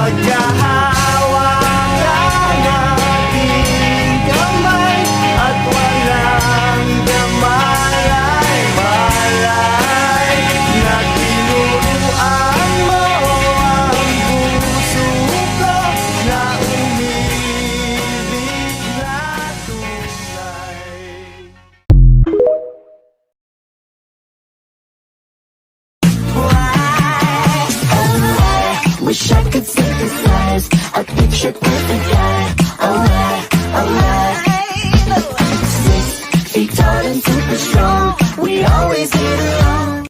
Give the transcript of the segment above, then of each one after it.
Maghahawak ang ating kamay at walang damalay-malay na tinuruan mo ang puso ko na umibig na tunay. Wish I could synthesize a picture perfect guy. Alright, alright. 6 feet tall and super strong. We always get along.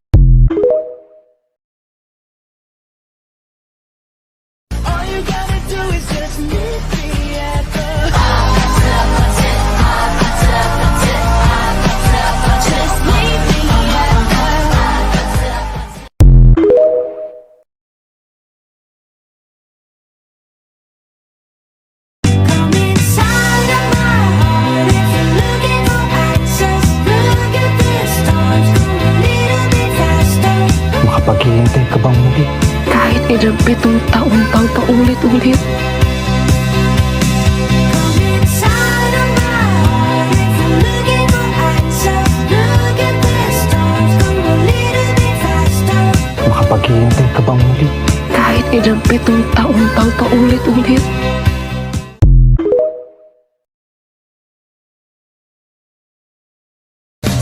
All you gotta do is just meet me at the just meet me at Come inside of my heart. If you're looking for answers, look at the stars. Go a little bit faster. Makapaghihintay ka bang muli? Kahit ilang pitong taon pang paulit-ulit. Come inside of my heart. If you're looking for answers, look at the stars. Go a little bit faster. Makapaghihintay ka bang muli? Kahit ilang pitong taon pang paulit-ulit.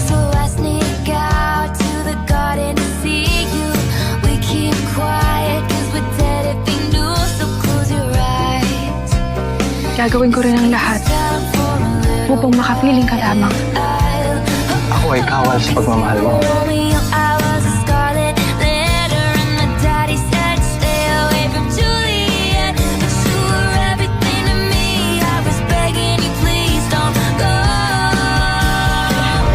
So I sneak out to the garden to see you. We keep quiet 'cause we're dead if we knew. So close your eyes. Gagawin ko rin ang lahat Down for a little upang makapiling ka lamang. while. Ako ay kawal sa pagmamahal mo. Romeo, I was a scarlet letter, and my daddy said stay away from Juliet. But you were everything to me. I was begging you, please don't go.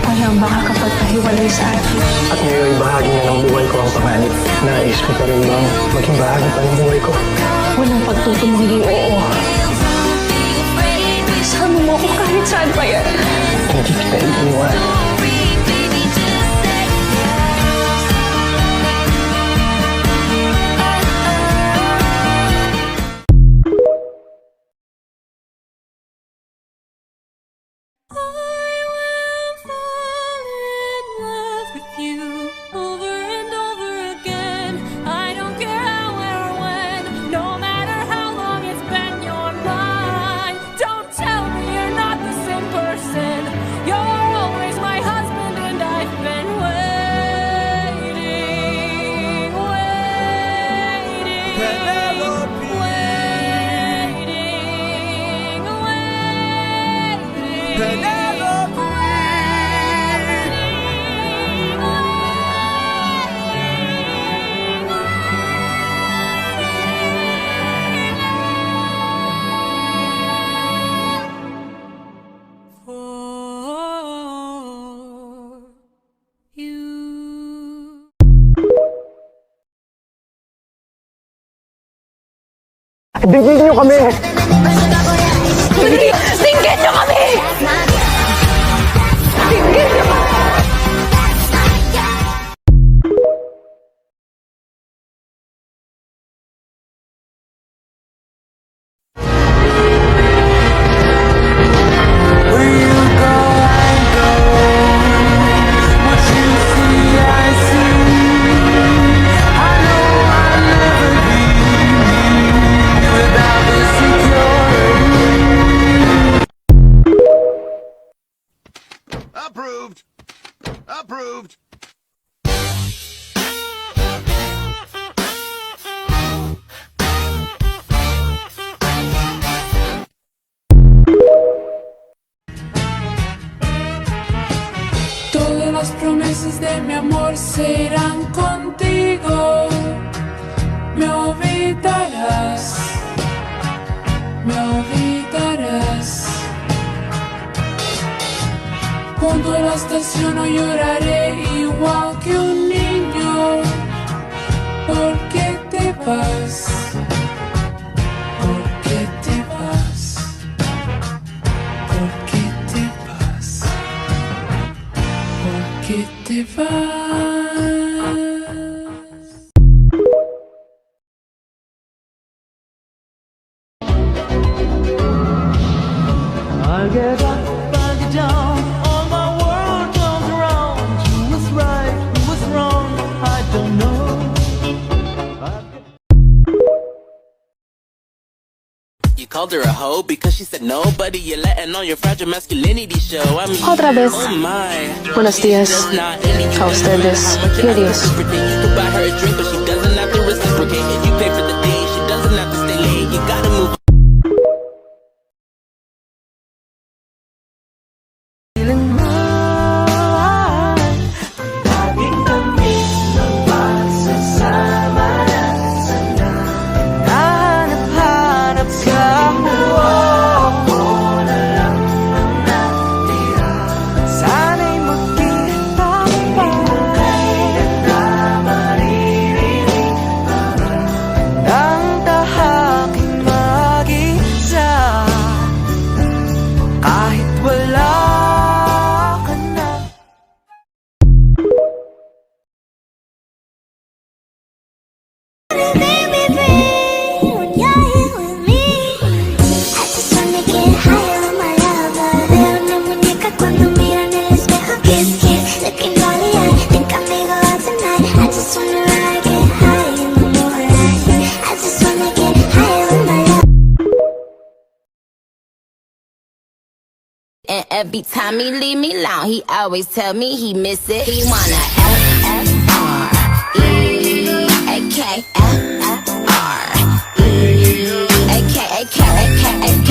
Walang makakapagpahiwalay sa atin. At ngayon bahagi na ng buhay ko ang panganib. Nais mo pa rin bang maging bahagi pa ng buhay ko? Walang pagtutumanggi, oo. Be afraid, we Sama mo ako kahit saan pa yan. Hindi kita iiwan. should baby, just say yes. I will fall in love with you over and over again. I don't care how, where, or when. No matter how long it's been, you're mine. Don't tell me you're not the same person. You're always my husband, and I've been waiting, waiting, Penelope. waiting, waiting. Penelope. For you. Bigyan niyo kami! Tingnan niyo kami! Tingnan niyo kami! Where you go, I go. What you see, I see. I know I'll never be me without the security. Approved. Approved. Todas las promesas de mi amor se irán contigo. Me olvidarás, me olvidarás. Junto a la estación no lloraré igual que un niño. ¿Por qué te vas? ¿Por qué te vas? ¿Por qué te vas? ¿Por qué te vas? I get up, I get down, all my world turns around. Who was right, who was wrong, I don't know. You called her a hoe because she said nobody. You're letting on your fragile masculinity show. I mean, Otra vez. oh my. Buenos días a ustedes y adiós. You could buy her a drink, but she doesn't have to reciprocate. And you pay for the day, she doesn't have to stay late. You gotta move. Feeling right. Laging kami sa pagsasama na hanap-hanap ka. Ako na lang ang natira. Sana'y magkita pa. Kailan na maririnig ang tahaking mag-isa. Kahit wala ka na. And every time he leave me alone, he always tell me he miss it. He wanna F-F-R-E-A-K, F-R-E-A-K.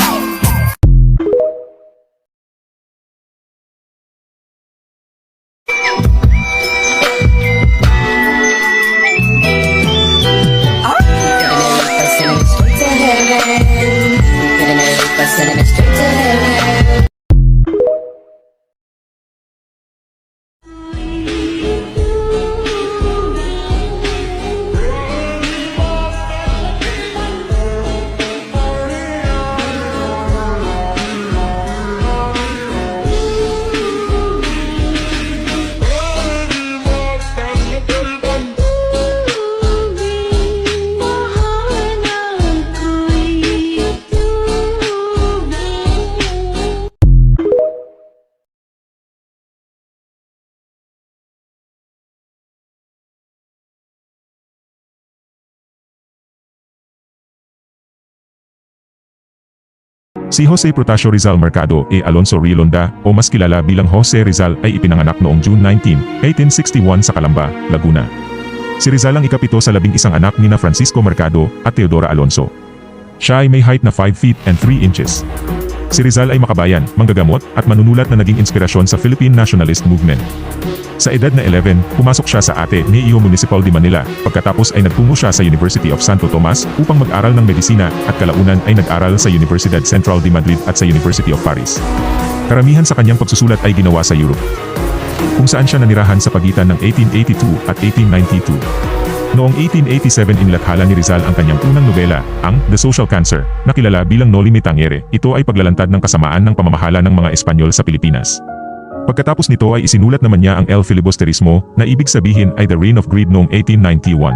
Si Jose Protasio Rizal Mercado e Alonso Rilonda o mas kilala bilang Jose Rizal ay ipinanganak noong June 19, 1861 sa Calamba, Laguna. Si Rizal ang ikapito sa 11 anak nina Francisco Mercado at Teodora Alonso. Siya ay may height na 5 feet and 3 inches. Si Rizal ay makabayan, manggagamot at manunulat na naging inspirasyon sa Philippine Nationalist Movement. Sa edad na 11, pumasok siya sa Ateneo Municipal de Manila, pagkatapos ay nagtungo siya sa University of Santo Tomas upang mag-aral ng medisina at kalaunan ay nag-aral sa Universidad Central de Madrid at sa University of Paris. Karamihan sa kanyang pagsusulat ay ginawa sa Europe, kung saan siya nanirahan sa pagitan ng 1882 at 1892. Noong 1887 inilathala ni Rizal ang kanyang unang nobela, ang The Social Cancer, na kilala bilang Noli Me Tangere. Ito ay paglalantad ng kasamaan ng pamamahala ng mga Espanyol sa Pilipinas. Pagkatapos nito ay isinulat naman niya ang El Filibusterismo, na ibig sabihin ay The Reign of Greed noong 1891.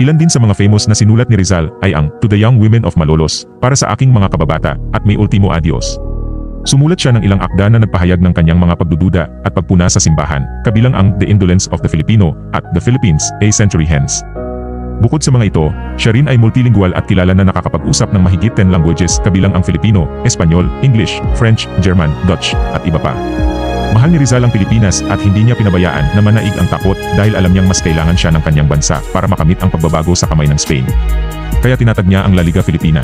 Ilan din sa mga famous na sinulat ni Rizal ay ang To the Young Women of Malolos, Para sa Aking Mga Kababata, at May Ultimo Adios. Sumulat siya ng ilang akda na nagpahayag ng kanyang mga pagdududa at pagpuna sa simbahan, kabilang ang The Indolence of the Filipino at The Philippines, A Century Hence. Bukod sa mga ito, siya rin ay multilingual at kilala na nakakapag-usap ng mahigit 10 languages kabilang ang Filipino, Espanyol, English, French, German, Dutch, at iba pa. Mahal ni Rizal ang Pilipinas at hindi niya pinabayaan na manaig ang takot dahil alam niyang mas kailangan siya ng kanyang bansa para makamit ang pagbabago sa kamay ng Spain. Kaya tinatag niya ang La Liga Filipina.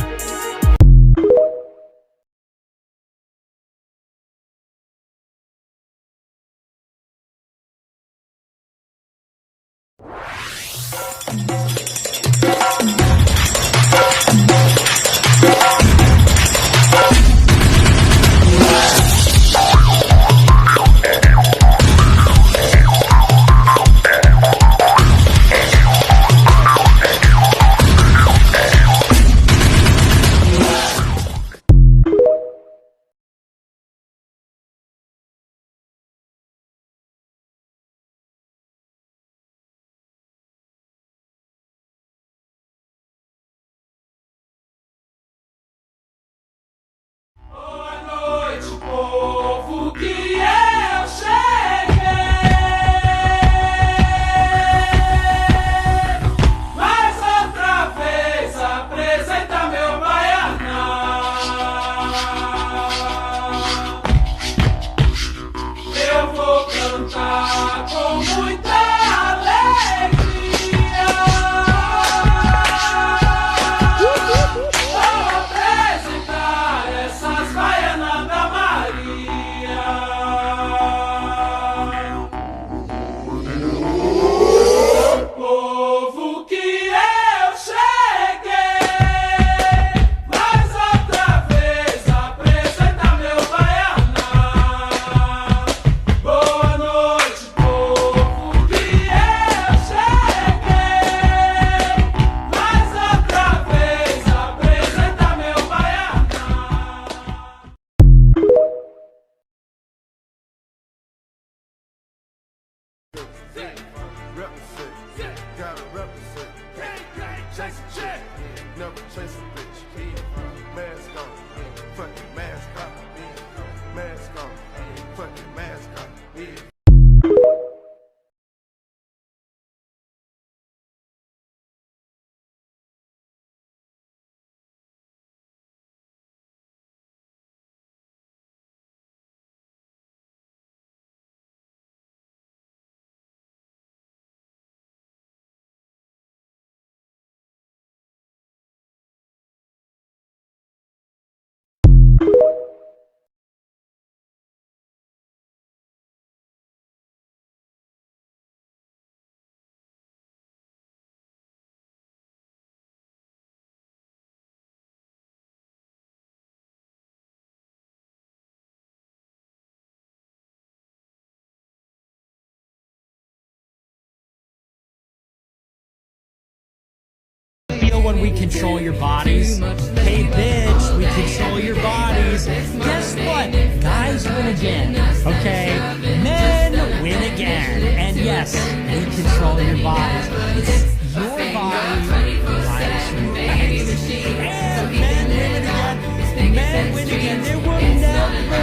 when we control your bodies? Hey bitch, we control your bodies. Guess what? Guys win again. Okay? Men win again. And yes, we control your bodies. It's your body. Lives you. And men win again. Men win again. There will never,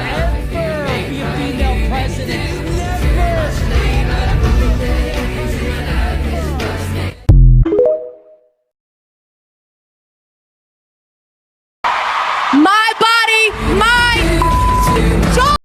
ever be a female president. Never. My body, my choice.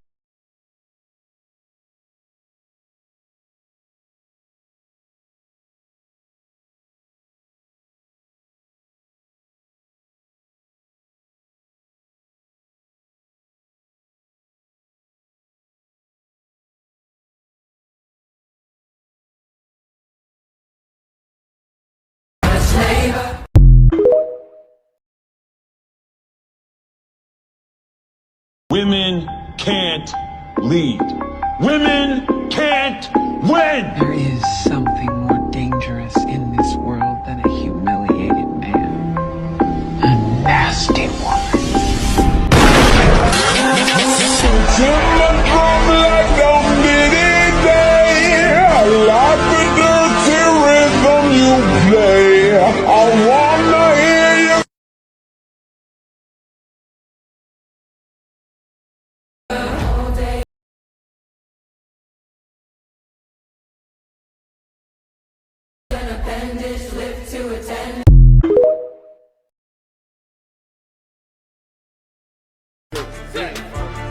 Women can't lead. Women can't win! There is something more dangerous in this world than a humiliated man. A nasty woman.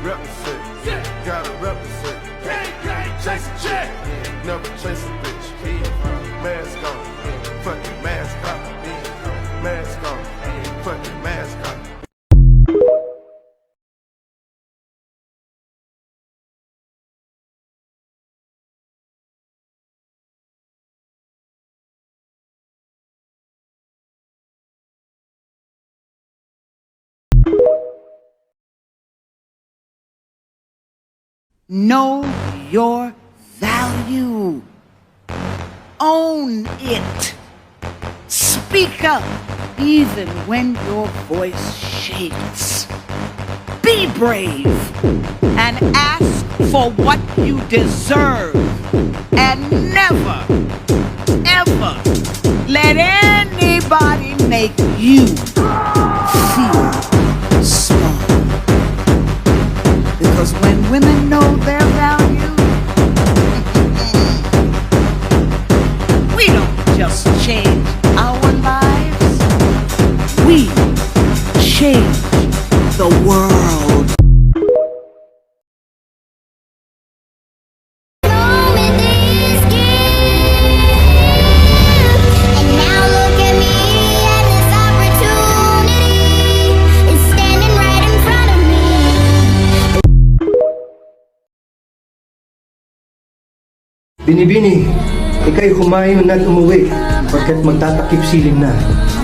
Represent, gotta represent. Chase a chick, never chase a bitch. Mask on, fucking mask off. Mask on, fucking mask off. Know your value. Own it. Speak up even when your voice shakes. Be brave and ask for what you deserve. And never, ever let anybody make you feel small. Because when women know their value, we don't just change our lives, we change the world. Binibini, ika'y humayon at umuwi pagkat magtatakip silim na.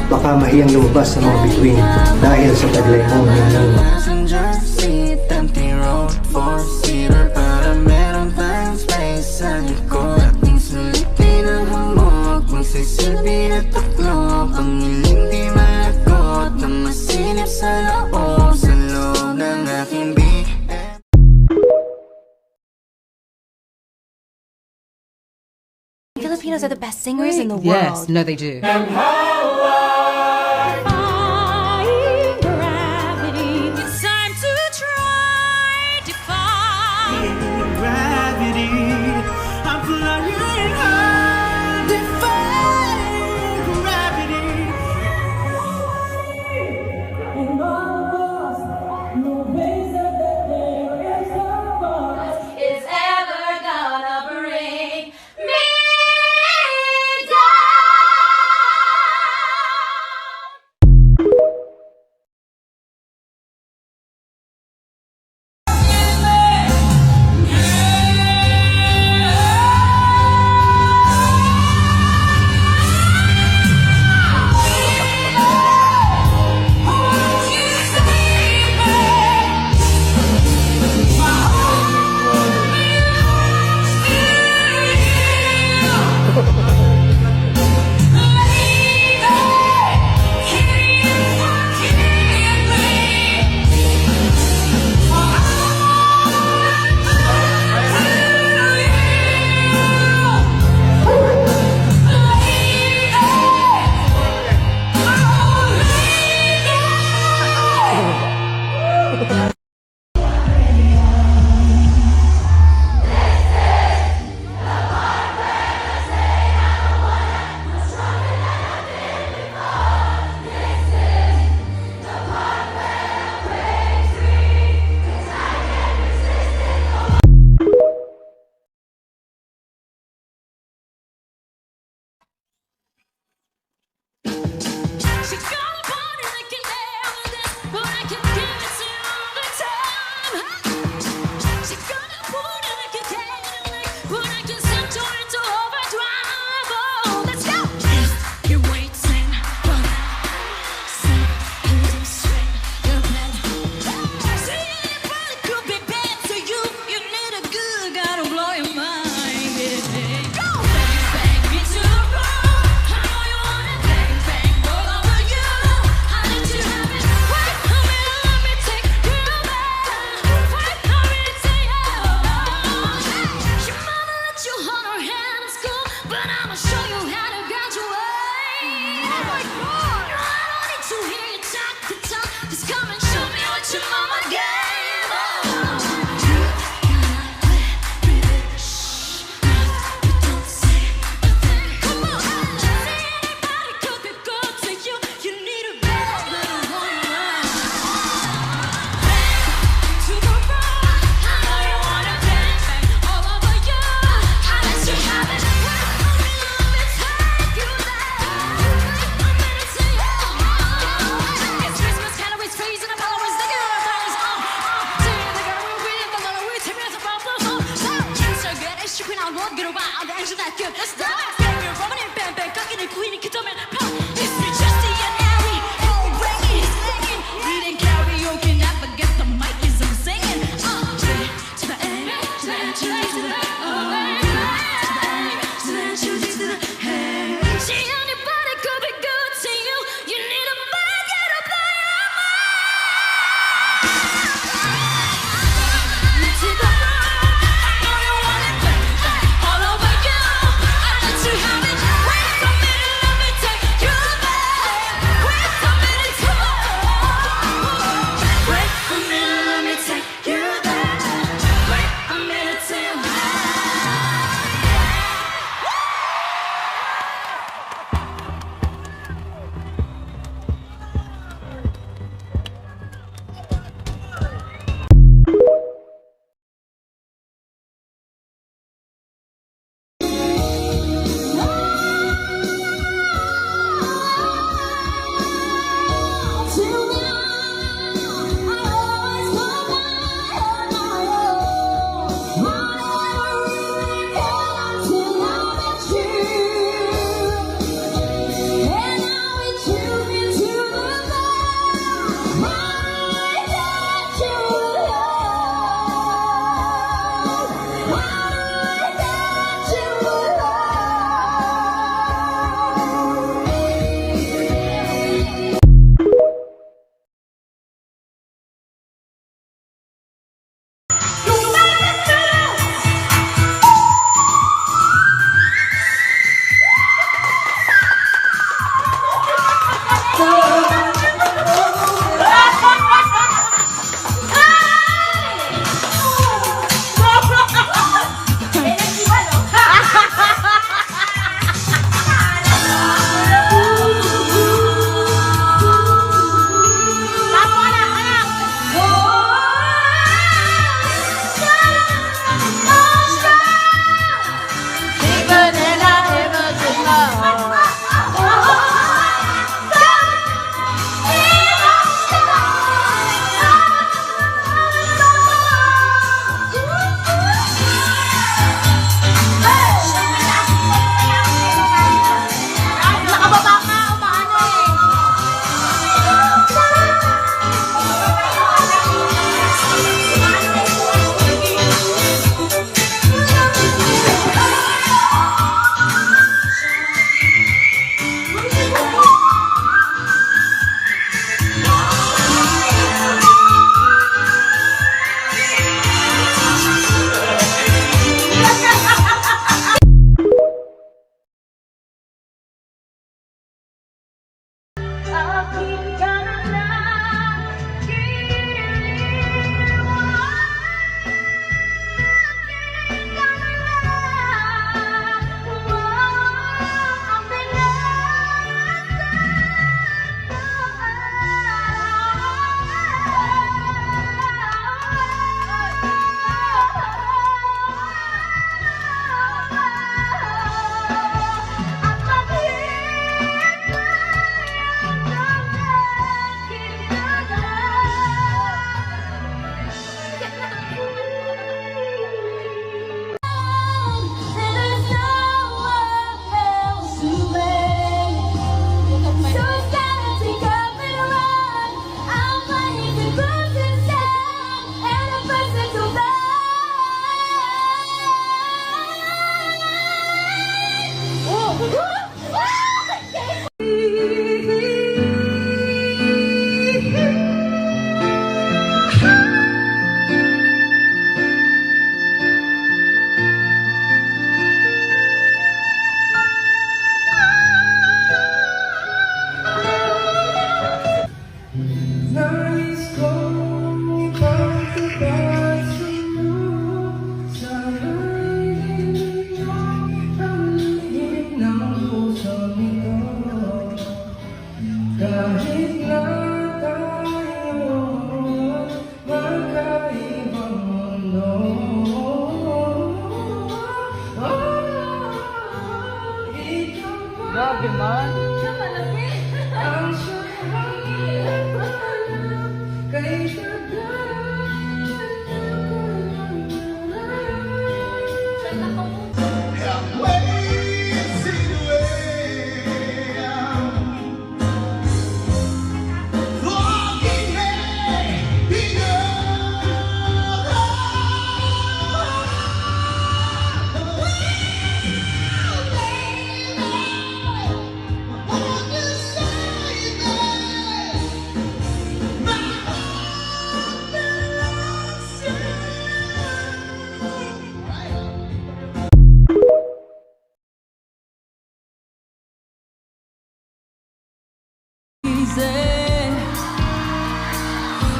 Baka mahiyang lumabas sa mga bituin dahil sa taglay mong ninang. Passenger seat, empty road, four-seater, para meron tayong space sa likod. Ating sulitin ang hamog, magsisilbi at taklo. Pangiling di malakot, na masinip sa loob, sa loob ng aking BM. Filipinos are the best singers in the world. Yes, no they do. Gravity. It's time to try defy Gravity, I'm flying high, defying gravity. And all of us, no ways that there is a force is ever gonna bring me She's got a body that can never this, but I can give it to you every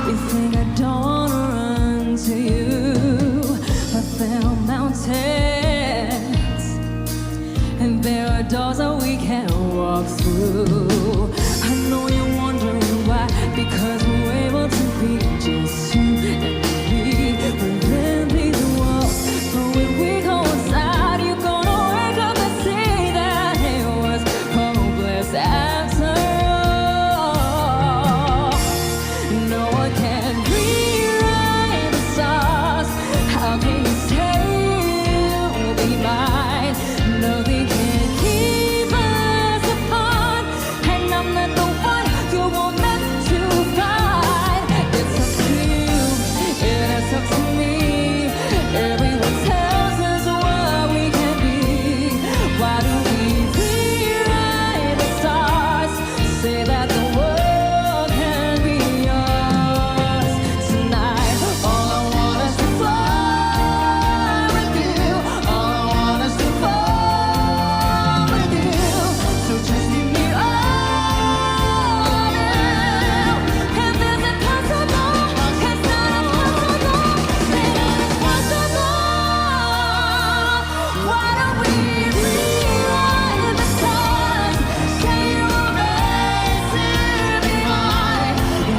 You think I don't wanna run to you, but there are mountains and there are doors that we can't walk through. I know you're wondering why, because we're able to be just you and me. Within these walls, but when we go inside, you're gonna wake up and see that it was hopeless after all. No one can rewrite the stars. How can you say you'll be mine? Nothing can keep us apart, and I'm not the one you were meant to find. It's up to you, it's up to me. Everyone tells us what we can be. Why do we rewrite the stars? Say that the world can be yours tonight. All I want is to fly with you. All I want is to fall with you. So just give me all now. And is it possible? It's not impossible. Say that it's possible. Why don't we rewrite the stars? Say you were meant to be mine.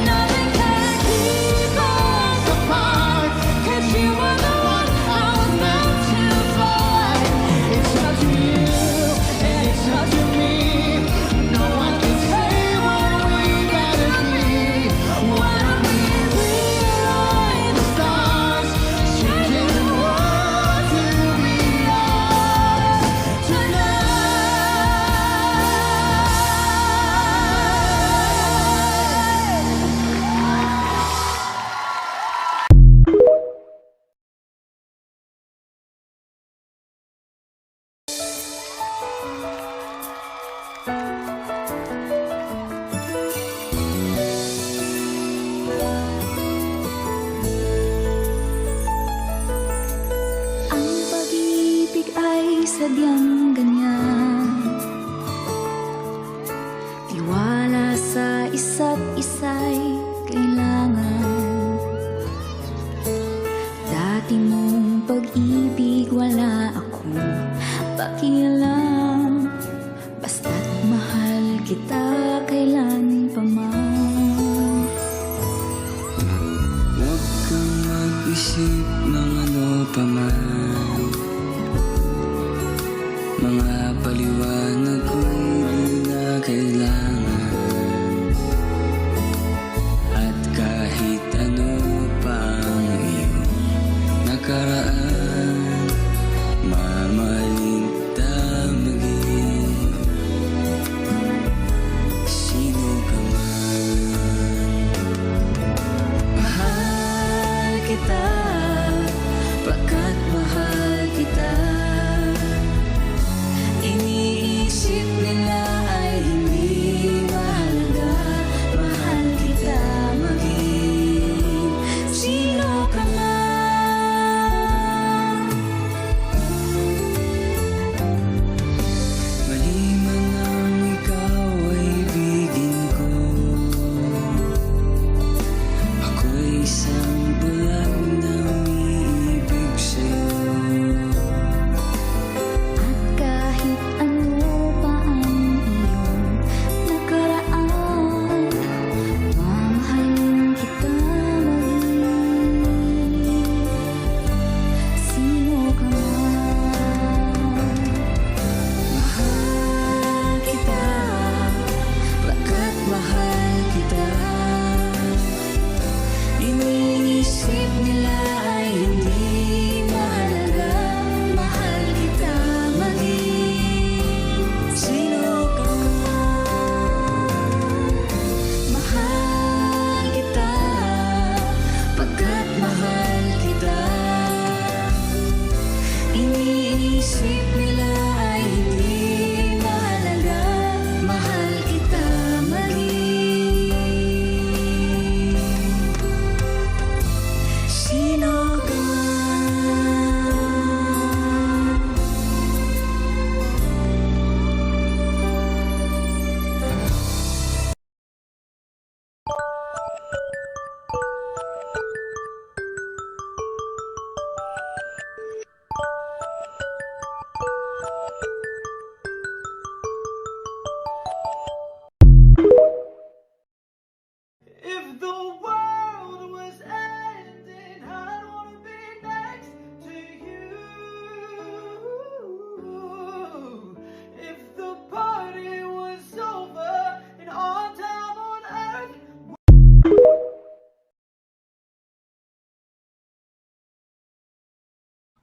Nothing can keep us apart, 'cause you were the one I was meant to find. It's up to you, and it's up to me. No one can say what we gotta be. Why don't we rewrite the stars? Changing the world to be ours Ang pag-ibig ay sadyang ganyan. Tiwala sa isa't isa'y kailangan. Dati mong pag-ibig wala akong pakialam. Basta't mahal kita kailan pa man. Huwag kang mag-isip ng ano pa man. Mga paliwanag ko'y di na kailangan. At kahit ano pa ang iyong nakaraan, mamahalin kita maging sino ka man. Mahal kita, pagkat mahal kita. Iniisip nila ay hindi mahalaga. Mahal kita maging sino ka man. Mali man ang ikaw ay ibigin ko. Ako'y isang bulag na umiibig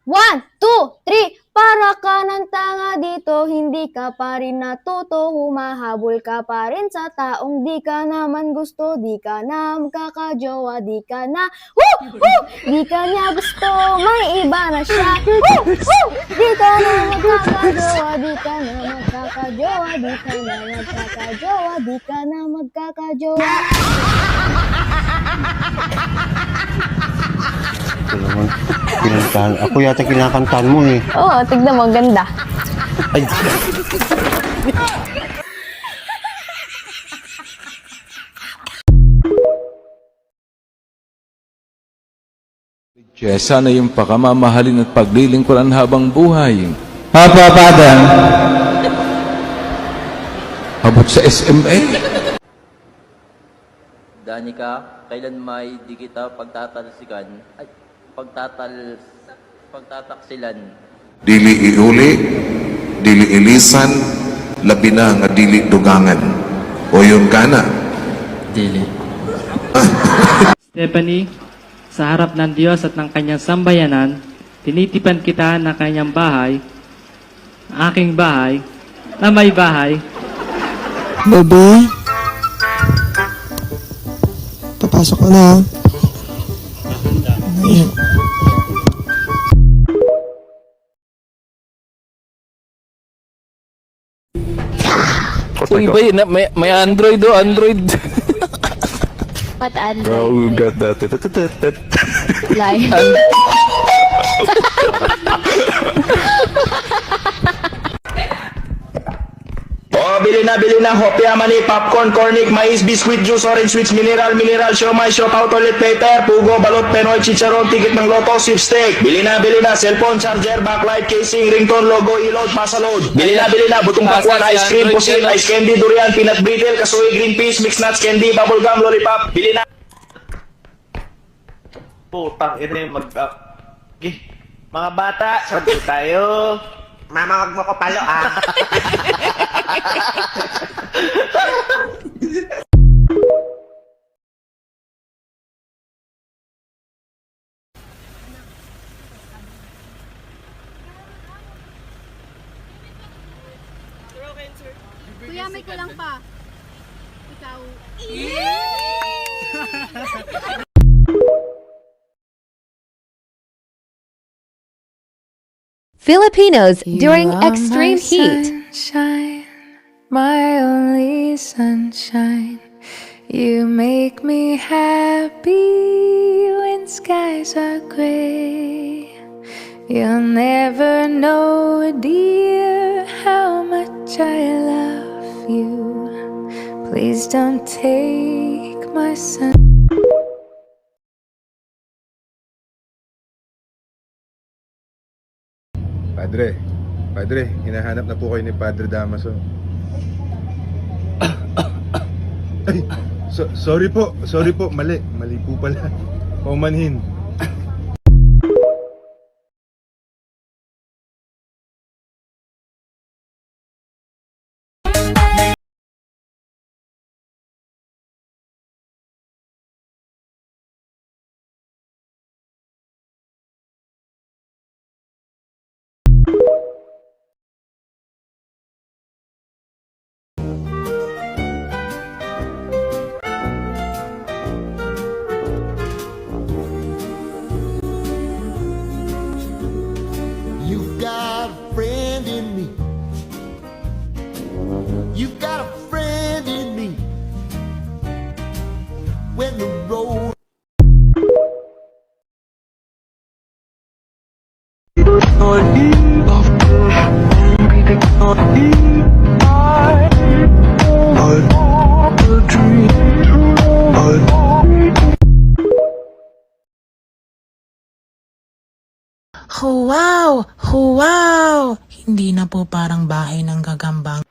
1, 2, 3. Para ka ng tanga dito, hindi ka pa rin natuto. Humahabol ka pa rin sa taong di ka naman gusto. Di ka na magkakajowa, di ka na, di ka niya gusto, may iba na siya. Di ka na magkakajowa, di ka na magkakajowa, di ka na magkakajowa, di ka na magkakajowa. Ito naman, kinantahan. Ako yata kinakantahan mo eh. Oo, tignan mo, ganda. Ay, Kaya sana yung pakamamahalin at paglilingkuran habang buhay. Papa, Father. Abot sa SMA. Danica, kailan may di kita pagtatalsikan, ay, pagtataksilan. Dili iuli, dili ilisan, labi na nga dili dugangan. O yun ka na. Dili. Stephanie, sa harap ng Diyos at ng kanyang sambayanan, tinitipan kita na kanyang bahay, aking bahay, na may bahay. Baby? Papasok ko na. Ayan. Uy, ba yun? May Android o Android. What Android? Oh, got that. Live. Oh, bili na, hopya, mani, popcorn, cornic, mais, biscuit, juice, orange, sweets, mineral, siomay, siopaw, toilet paper, pugo, balot, penoy, chicharon, ticket ng loto, sweepstake. Bili na, cellphone, charger, backlight, casing, ringtone, logo, e-load, pasaload. Bili na, butong pakwan, ice cream, pusin, ice candy, durian, peanut brittle, kasuy, green peas, mixed nuts, candy, bubble gum, lollipop. Bili na. Putang ina yung mga bata, sabi tayo. Mama, wag mo ko palo, ah. Kuya, may kulang pa. Ikaw. Filipinos during extreme heat. Sunshine, my only sunshine. You make me happy when skies are gray. You'll never know, dear, how much I love you. Please don't take my sun. Padre, hinahanap na po kayo ni Padre Damaso. Ay, sorry po, mali po pala. Paumanhin. You've got a friend in me. You've got a friend in me. When the road Wow! Wow! Hindi na po parang bahay ng gagambang.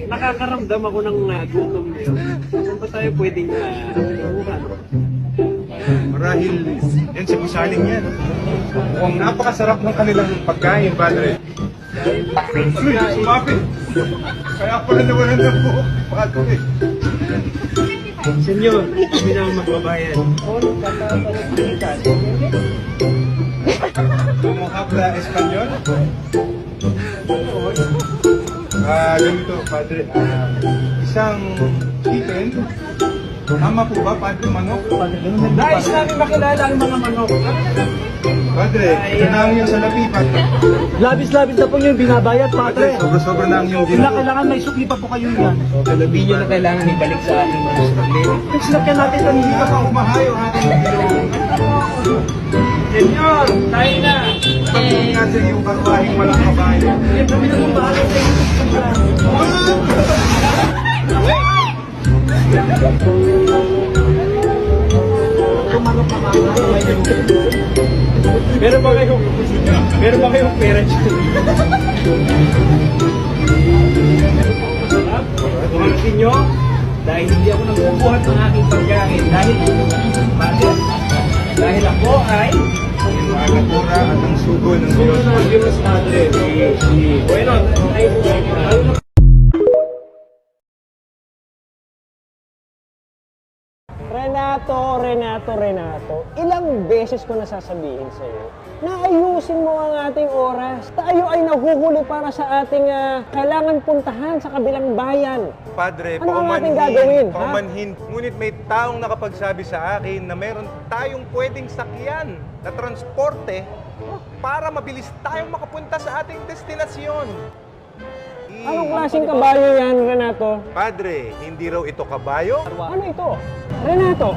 Nakakaramdam ako ng gutom ngayon. Saan ba tayo pwedeng bukan? Marahil yan sa gusaling yan. Mukhang napakasarap ng kanilang pagkain, Padre. Uy, sumapit! Kaya pala nawalan ng buhok, Padre. Senyor, kami na ang magbabayad. Como habla Espanyol? Ganito, Padre. Isang chicken. Tama po ba, Padre, manok? Nais namin makilala ang mga manok. Padre, ito na ang iyong salapi, Padre. Labis-labis na po yung binabayad, Padre. Sobra-sobra na ang iyong Kung na kailangan may sukli pa po kayo yan. Hindi nyo na kailangan ibalik sa ating mga sukli. Sinakyan natin ito, hindi Hindi pa ka umahayo ang ating ginoo. Senyor, tayo na. Pagod nga sa iyong karwahing walang kabayo. Kami na kung bahala sa inyo. Meron ba kayong parents? Tumasin nyo, dahil hindi ako nagbubuhat ng aking pagkain, dahil ako ay Magatura at ang sugo ng Diyos. Diyos Padre. Bueno, tayo na. Renato, ilang beses ko nasasabihin sa iyo na ayusin mo ang ating oras. Tayo ay nahuhuli para sa ating kailangan puntahan sa kabilang bayan. Padre, Ano ang ating gagawin, ha? paumanhin. Ngunit may taong nakapagsabi sa akin na meron tayong pwedeng sakyan na transporte para mabilis tayong makapunta sa ating destinasyon. Anong klaseng kabayo yan, Renato? Padre, hindi raw ito kabayo? Ano ito? Renato,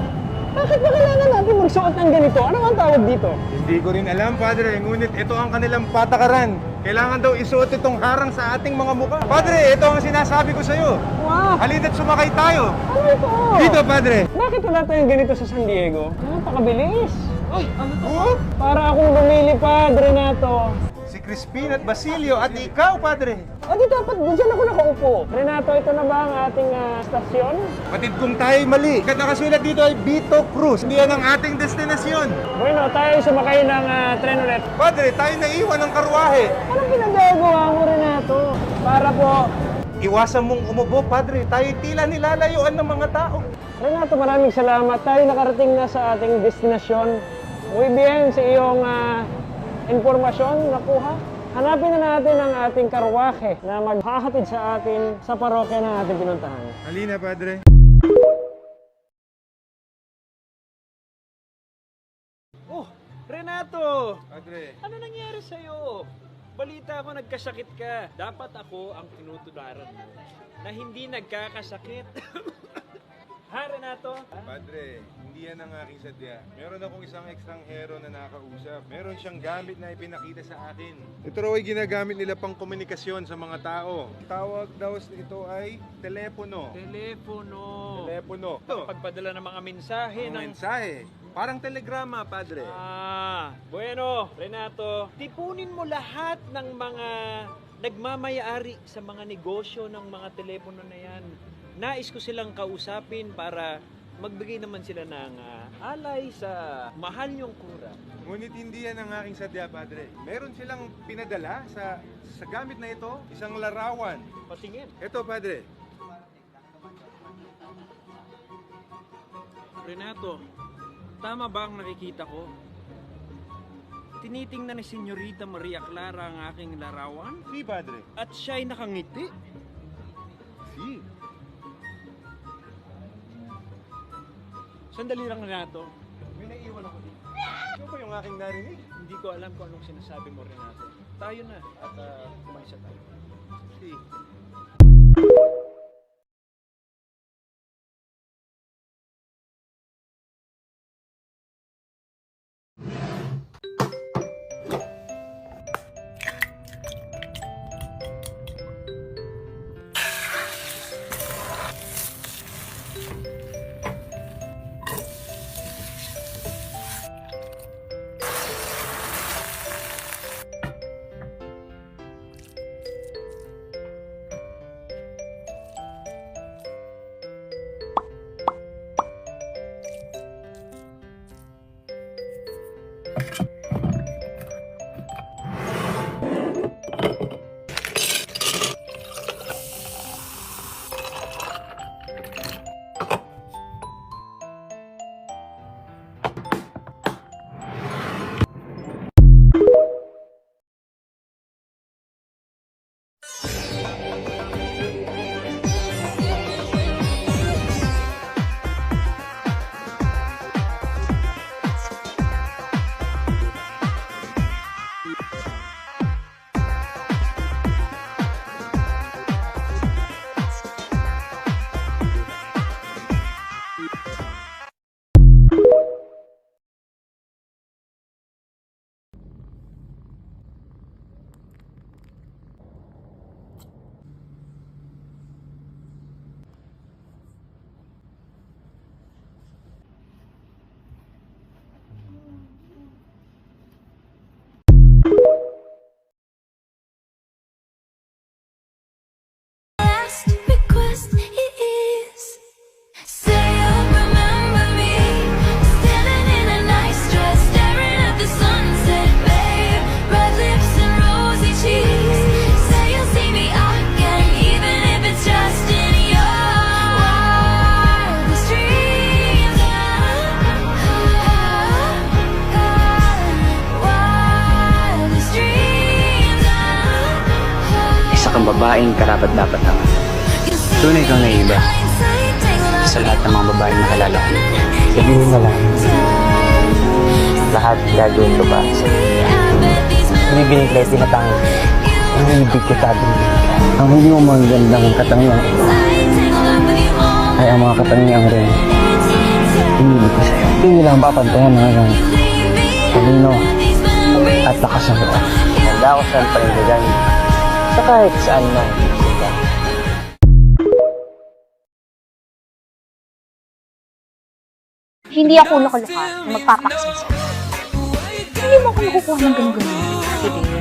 bakit ba kailangan natin magsuot ng ganito? Ano ang tawag dito? Hindi ko rin alam, Padre. Ngunit ito ang kanilang patakaran. Kailangan daw isuot itong harang sa ating mga mukha. Padre, ito ang sinasabi ko sa'yo. Wow! Halina't sumakay tayo. Ano ito? Dito, Padre. Bakit wala tayong ganito sa San Diego? Napakabilis. Ay, ano to? Para akong lumilipad, Renato. Si Crispin at Basilio at ikaw, Padre. O di dapat dyan ako nakaupo. Renato, ito na ba ang ating stasyon? Batid kung tayo'y mali. Kat nakasulat dito ay Vito Cruz. Hindi yan ang ating destinasyon. Bueno, tayo sumakay ng tren ulit. Padre, tayo naiwan ng karwahe. Anong ginagawa mo, Renato? Para po... Iwasan mong umubo, Padre. Tayo'y tila nilalayuan ng mga tao. Renato, maraming salamat. Tayo nakarating na sa ating destinasyon. Muy bien sa iyong informasyon nakuha. Hanapin na natin ang ating karwahe na maghahatid sa atin sa parokya na ating pinuntahan. Halina, Padre. Oh, Renato! Padre. Ano nangyari sa'yo? Balita ko nagkasakit ka. Dapat ako ang tinutularan mo na hindi nagkakasakit. Ha, Renato? Padre, hindi yan ang aking sadya. Meron akong isang ekstranghero na nakausap. Meron siyang gamit na ipinakita sa akin. Ito raw ay ginagamit nila pang komunikasyon sa mga tao. Tawag daw ito ay telepono. Telepono. Pagpadala ng mga mensahe Ang mensahe. Parang telegrama, Padre. Bueno, Renato, tipunin mo lahat ng mga nagmamayari sa mga negosyo ng mga telepono na yan. Nais ko silang kausapin para magbigay naman sila ng alay sa mahal niyong kura. Ngunit hindi yan ang aking sadya, Padre. Meron silang pinadala sa gamit na ito, isang larawan. Patingin. Ito, Padre. Renato, tama ba ang nakikita ko? Tinitingnan ni Senyorita Maria Clara ang aking larawan? Si, Padre. At siya'y nakangiti? Si. Sandali lang, Renato. May naiiwan ako dito. Ito ba yung aking narinig? Hindi ko alam kung anong sinasabi mo, Renato. Tayo na at kumaisa tayo. Si. just is. Say you'll remember me, standing in a nice dress, staring at the sunset, babe. Red lips and rosy cheeks. Say you'll see me again, even if it's just in your wildest dreams. Wildest dreams. Isa kang babaeng karapat-dapat naman. Tunay kang naiiba sa lahat ng mga babaeng nakalala ko. Sabihin mo lang, lahat gagawin ko para sa'yo. Binibinig kayo tinatangin. Ang ibig kita binibinig. Ang hindi mo magandang katangiang ay ang mga katangiang rin. Binibig ko sa'yo. Hindi lang papantayan hanggang talino at lakas ng loob. Handa ako saan panindigan sa kahit saan na. Hindi ako nakalakas na magpapakasal sa'yo. Hindi mo ako makukuha ng ganun-ganun. Hindi.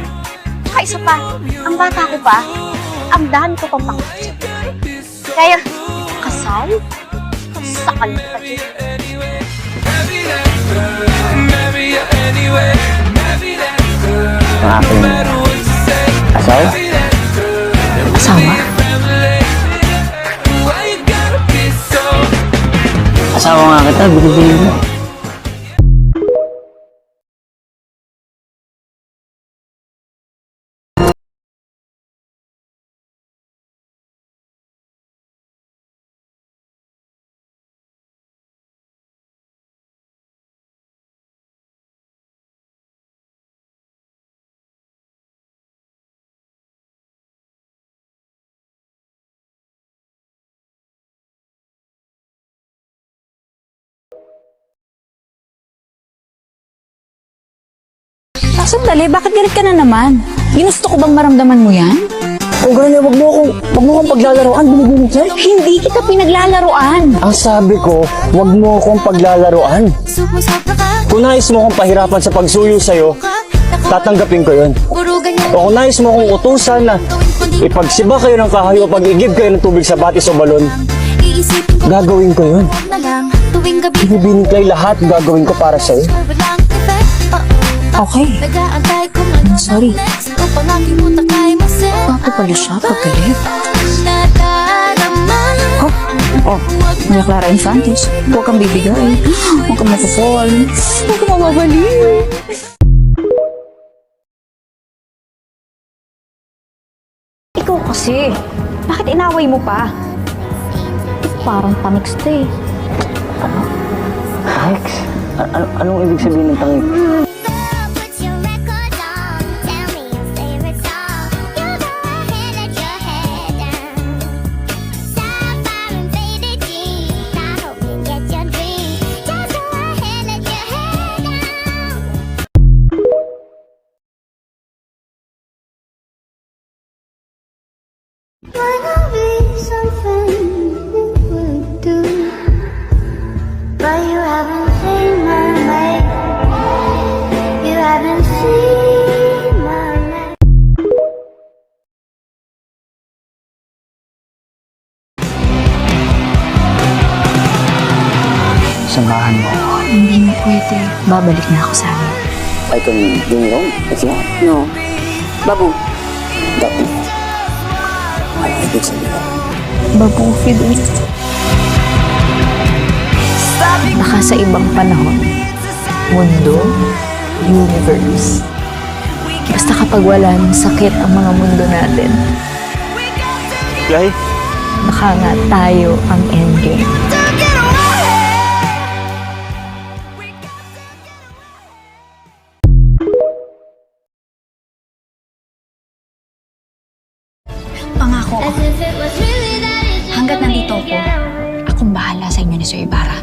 Tsaka isa pa, ang bata ko pa, ang dami ko pang pangasal sa'yo. Kaya, kasal? Sakal mo pa dyan. Ang aking asawa? Asawa? Asawa nga kita, binibili mo. Sandali, bakit galit ka na naman? Ginusto ko bang maramdaman mo yan? Kung gano'n, wag mo akong paglalaroan, binibinig sa'yo. Hindi kita pinaglalaroan. Ang sabi ko, wag mo akong paglalaroan. Kung nais mo akong pahirapan sa pagsuyo sa'yo, tatanggapin ko yun. O kung nais mo akong utusan na ipagsiba kayo ng kahayo, pag-igib kayo ng tubig sa batis o balon, gagawin ko yun. Binibinig kayo lahat, gagawin ko para sa'yo. Okay. Sorry. Bakit pala siya paggalit? Oh, Maria Clara Infantes. Huwag kang bibigay. Huwag kang mapapol. Huwag kang mababaliw. Ikaw kasi. Bakit inaway mo pa? Parang tamiks to eh. Tamiks? Anong ibig sabihin ng tangik? Samahan mo ako. Hindi na pwede. Babalik na ako sa amin. I can do it wrong if you want. No. Babu. Tapi, ano ibig sabihin? Babu, Fidel. Baka sa ibang panahon, mundo, universe. Basta kapag wala ng sakit ang mga mundo natin, baka nga tayo ang endgame. Pangako, hanggat nandito ako, akong bahala sa inyo ni Sir Ibarra.